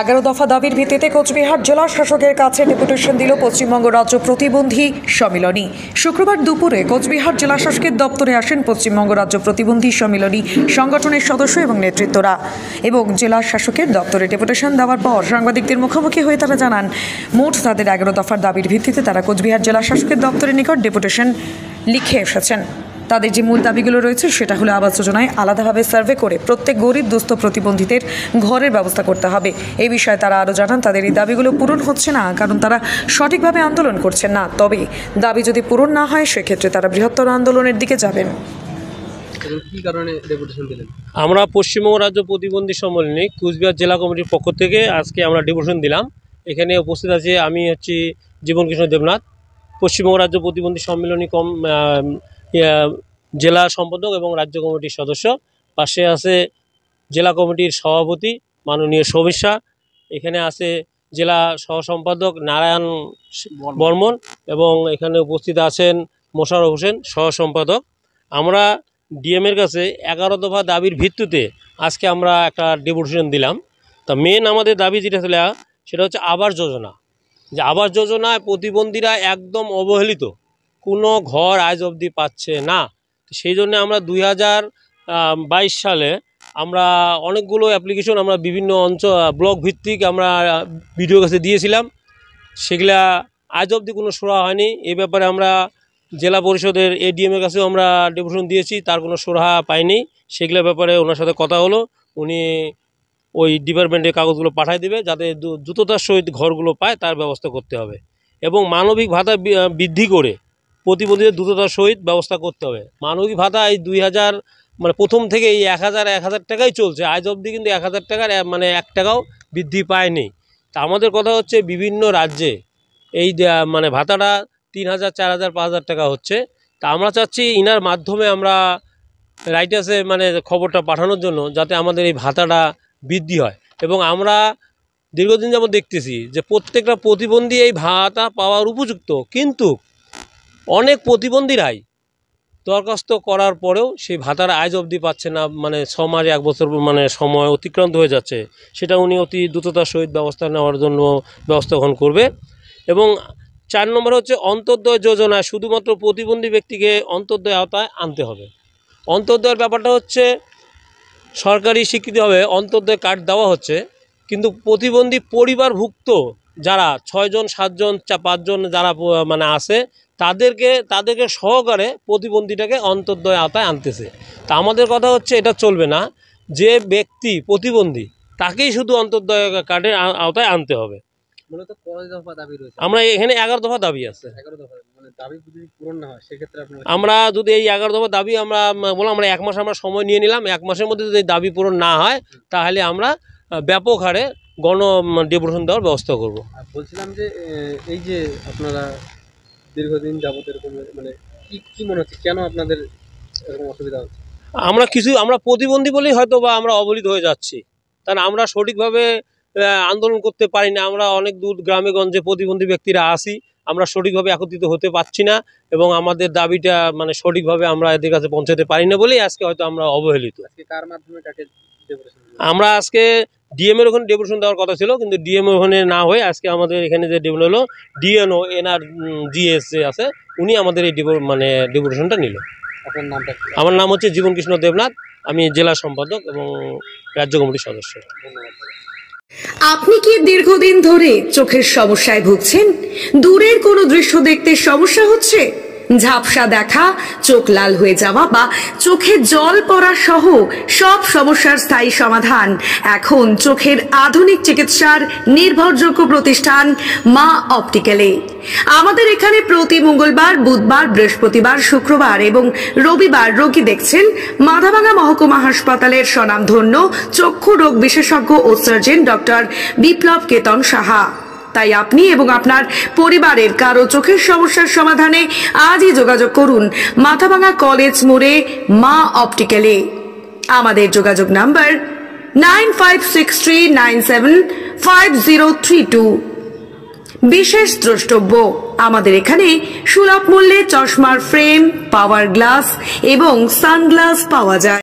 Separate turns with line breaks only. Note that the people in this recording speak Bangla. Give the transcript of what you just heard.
11 দফা দাবির ভিত্তিতে কোচবিহার জেলা শাসকের কাছে ডেপুটেশন দিল পশ্চিমবঙ্গ রাজ্য প্রতিবন্ধী সম্মিলনী। শুক্রবার দুপুরে কোচবিহার জেলা শাসকের দপ্তরে আসেন পশ্চিমবঙ্গ রাজ্য প্রতিবন্ধী সম্মিলনী সংগঠনের সদস্য এবং নেতৃত্বরা এবং জেলা শাসকের দপ্তরে ডেপুটেশন দেওয়ার পর সাংবাদিকদের মুখোমুখি হয়ে তারা জানান মোট তাদের 11 দফার দাবির ভিত্তিতে তারা কোচবিহার জেলা শাসকের দপ্তরের নিকট ডেপুটেশন লিখে এসেছেন। তাদের যে মূল দাবিগুলো রয়েছে সেটা হলো আবাস যোজনায় আলাদাভাবে সার্ভে করে প্রত্যেক গরিব দুস্থ প্রতিবন্ধীদের ঘরের ব্যবস্থা করতে হবে। এই বিষয়ে তারা আরও জানান তাদের এই দাবিগুলো পূরণ হচ্ছে না কারণ তারা সঠিকভাবে আন্দোলন করছেন না, তবে দাবি যদি পূরণ না হয় সেক্ষেত্রে তারা বৃহত্তর আন্দোলনের দিকে যাবেন।
কি কারণে ডেপুটেশন দিলেন?
আমরা পশ্চিমবঙ্গ রাজ্য প্রতিবন্ধী সম্মেলনী কুচবিহার জেলা কমিটির পক্ষ থেকে আজকে আমরা ডেপুটেশন দিলাম। এখানে উপস্থিত আছে আমি হচ্ছি জীবন কৃষ্ণ দেবনাথ, পশ্চিমবঙ্গ রাজ্য প্রতিবন্ধী সম্মেলনী জেলা সম্পাদক এবং রাজ্য কমিটির সদস্য। পাশে আছে জেলা কমিটির সভাপতি মাননীয় সমীক্ষা, এখানে আছে জেলা সহ সম্পাদক নারায়ণ বর্মন এবং এখানে উপস্থিত আছেন মোশাররফ হোসেন সহ সম্পাদক। আমরা ডিএমের কাছে 11 দফা দাবির ভিত্তিতে আজকে আমরা একটা ডেপুটেশন দিলাম। তা মেন আমাদের দাবি যেটা ছিল সেটা হচ্ছে আবাস যোজনা, যে আবাস যোজনায় প্রতিবন্ধীরা একদম অবহেলিত, কোনো ঘর আজ অবধি পাচ্ছে না। সেই জন্য আমরা 2022 সালে আমরা অনেকগুলো অ্যাপ্লিকেশন আমরা বিভিন্ন অঞ্চল ব্লক ভিত্তিক আমরা বিডিও কাছে দিয়েছিলাম, সেগুলা আজ অবধি কোনো সুরা হয়নি। এই ব্যাপারে আমরা জেলা পরিষদের এডিএমের কাছেও আমরা ডেপুটেশন দিয়েছি, তার কোনো সুরাহা পাইনি। সেগুলোর ব্যাপারে ওনার সাথে কথা হলো, উনি ওই ডিপার্টমেন্টের কাগজগুলো পাঠিয়ে দেবে যাতে দ্রুততার সহিত ঘরগুলো পায় তার ব্যবস্থা করতে হবে এবং মানবিক ভাতা বৃদ্ধি করে প্রতিবন্ধীদের দ্রুততার সহিত ব্যবস্থা করতে হবে। মানবিক ভাতা এই 2000 মানে প্রথম থেকে এই 1000 টাকাই চলছে, আজ অবধি কিন্তু 1000 টাকার মানে 1 টাকাও বৃদ্ধি পায়নি। তা আমাদের কথা হচ্ছে বিভিন্ন রাজ্যে এই মানে ভাতাটা 3000, 4000, 5000 টাকা হচ্ছে। তা আমরা চাচ্ছি ইনার মাধ্যমে আমরা রাইটার্সে মানে খবরটা পাঠানোর জন্য যাতে আমাদের এই ভাতাটা বৃদ্ধি হয়। এবং আমরা দীর্ঘদিন যাবত দেখতেছি যে প্রত্যেকটা প্রতিবন্ধী এই ভাতা পাওয়ার উপযুক্ত, কিন্তু অনেক প্রতিবন্ধীরাই দরখাস্ত করার পরেও সেই ভাতার আজ অবধি পাচ্ছে না, মানে 6 মাস 1 বছর মানে সময় অতিক্রান্ত হয়ে যাচ্ছে। সেটা উনি অতি দ্রুততার সহিত ব্যবস্থা নেওয়ার জন্য ব্যবস্থা গ্রহণ করবে। এবং 4 নম্বর হচ্ছে অন্তর্দয় যোজনায় শুধুমাত্র প্রতিবন্ধী ব্যক্তিকে অন্তর্দয় আওতায় আনতে হবে। অন্তর্দয়ের ব্যাপারটা হচ্ছে সরকারি স্বীকৃতি হবে, অন্তর্দয় কার্ড দেওয়া হচ্ছে, কিন্তু প্রতিবন্ধী পরিবারভুক্ত যারা 6 জন 7 জন 5 জন যারা মানে আছে তাদেরকে সহকারে প্রতিবন্ধীটাকে অন্তর্দয় আওতায় আনতেছে। তা আমাদের কথা হচ্ছে এটা চলবে না, যে ব্যক্তি প্রতিবন্ধী তাকেই শুধু অন্তর্দয় কার্ডের আওতায় আনতে হবে।
মূলত কয় দফা দাবি রয়েছে?
আমরা এখানে 11 দফা দাবি আছে।
11 দফা মানে দাবি যদি পূরণ না হয় সেক্ষেত্রে
আমরা যদি এই 11 দফা দাবি আমরা বললাম আমরা 1 মাস আমরা সময় নিয়ে নিলাম, 1 মাসের মধ্যে যদি দাবি পূরণ না হয় তাহলে আমরা ব্যাপক হারে গণ ডেপুটেশন দেওয়ার ব্যবস্থা করব।
বলছিলাম যে এই যে আপনারা দীর্ঘদিন যাবত এরকম মানে কি মনে হচ্ছে কেন আপনাদের এরকম অসুবিধা হচ্ছে?
আমরা প্রতিবন্ধী বলেই হয়তো বা আমরা অবহেলিত হয়ে যাচ্ছি, কারণ আমরা সঠিকভাবে আন্দোলন করতে পারি না। আমরা অনেক দূর গ্রামে গঞ্জে প্রতিবন্ধী ব্যক্তিরা আসি, আমরা সঠিকভাবে একত্রিত হতে পারছি না এবং আমাদের দাবিটা মানে সঠিকভাবে আমরা এদের কাছে পৌঁছাতে পারি না বলেই আজকে হয়তো আমরা অবহেলিত।
কার মাধ্যমে কাকে ডেপুটেশন?
আমরা আজকে ডিএমের ওখানে ডেপুটেশন দেওয়ার কথা ছিল, কিন্তু ডিএম ওখানে না হয়ে আজকে আমাদের এখানে যে ডেপুটেশন হলো ডিএনও NRGS আছে, উনি আমাদের এই মানে ডেপুটেশনটা নিল।
আপনার নামটা?
আমার নাম হচ্ছে জীবন কৃষ্ণ দেবনাথ, আমি জেলা সম্পাদক এবং রাজ্য কমিটির সদস্য।
ধন্যবাদ।
আপনি কি দীর্ঘদিন ধরে চোখের সমস্যায় ভুগছেন? দূরের কোনো দৃশ্য দেখতে সমস্যা হচ্ছে? ঝাপসা দেখা, চোখ লাল হয়ে যাওয়া বা চোখে জল পড়া সহ সব সমস্যার স্থায়ী সমাধান এখন চোখের আধুনিক চিকিৎসার নির্ভরযোগ্য প্রতিষ্ঠান মা অপটিক্যালে। আমাদের এখানে প্রতি মঙ্গলবার, বুধবার, বৃহস্পতিবার, শুক্রবার এবং রবিবার রোগী দেখছেন মাথাভাঙা মহকুমা হাসপাতালের স্বনামধন্য চক্ষু রোগ বিশেষজ্ঞ ও সার্জন ডক্টর বিপ্লব কেতন সাহা। তাই আপনি এবং আপনার পরিবারের কারো চোখের সমস্যার সমাধানে আজই যোগাযোগ করুন মাথাভাঙা কলেজ মোড়ে মা অপটিক্যালে। আমাদের যোগাযোগ নাম্বার 9563975032। বিশেষ দ্রষ্টব্য, আমাদের এখানে সুলভ মূল্যে চশমার ফ্রেম, পাওয়ার গ্লাস এবং সানগ্লাস পাওয়া যায়।